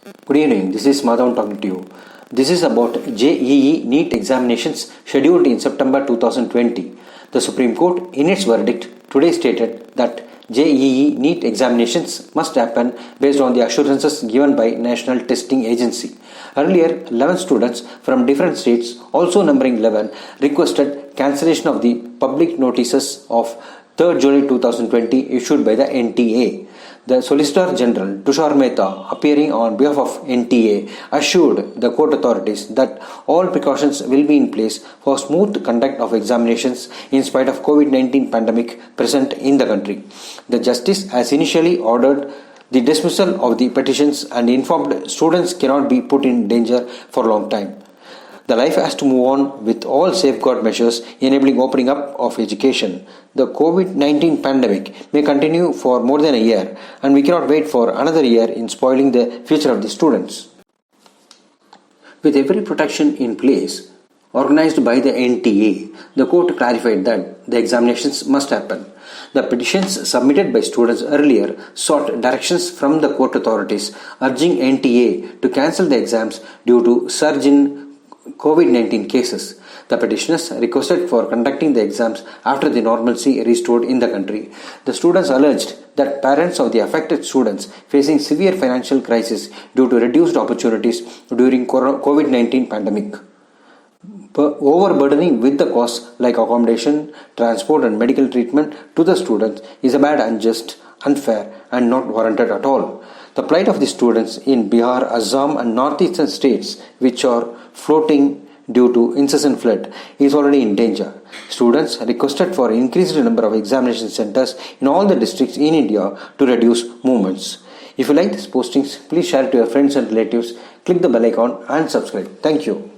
Good evening, this is Madhavan talking to you. This is about JEE NEET examinations scheduled in September 2020. The Supreme Court, in its verdict, today stated that JEE NEET examinations must happen based on the assurances given by National Testing Agency. Earlier, 11 students from different states, also numbering 11, requested cancellation of the public notices of 3rd July 2020 issued by the NTA. The Solicitor General Tushar Mehta, appearing on behalf of NTA, assured the court authorities that all precautions will be in place for smooth conduct of examinations in spite of COVID-19 pandemic present in the country. The justice has initially ordered the dismissal of the petitions and informed students cannot be put in danger for a long time. The life has to move on with all safeguard measures enabling opening up of education. The COVID-19 pandemic may continue for more than a year and we cannot wait for another year in spoiling the future of the students. With every protection in place organized by the NTA, the court clarified that the examinations must happen. The petitions submitted by students earlier sought directions from the court authorities urging NTA to cancel the exams due to surge in COVID-19 cases. The petitioners requested for conducting the exams after the normalcy restored in the country. The students alleged that parents of the affected students facing severe financial crisis due to reduced opportunities during COVID-19 pandemic, overburdening with the costs like accommodation, transport and medical treatment to the students is a bad, unjust, unfair and not warranted at all. The plight of the students in Bihar, Assam and northeastern states which are floating due to incessant flood is already in danger. Students requested for increased number of examination centers in all the districts in India to reduce movements. If you like these postings, please share it to your friends and relatives, click the bell icon and subscribe. Thank you.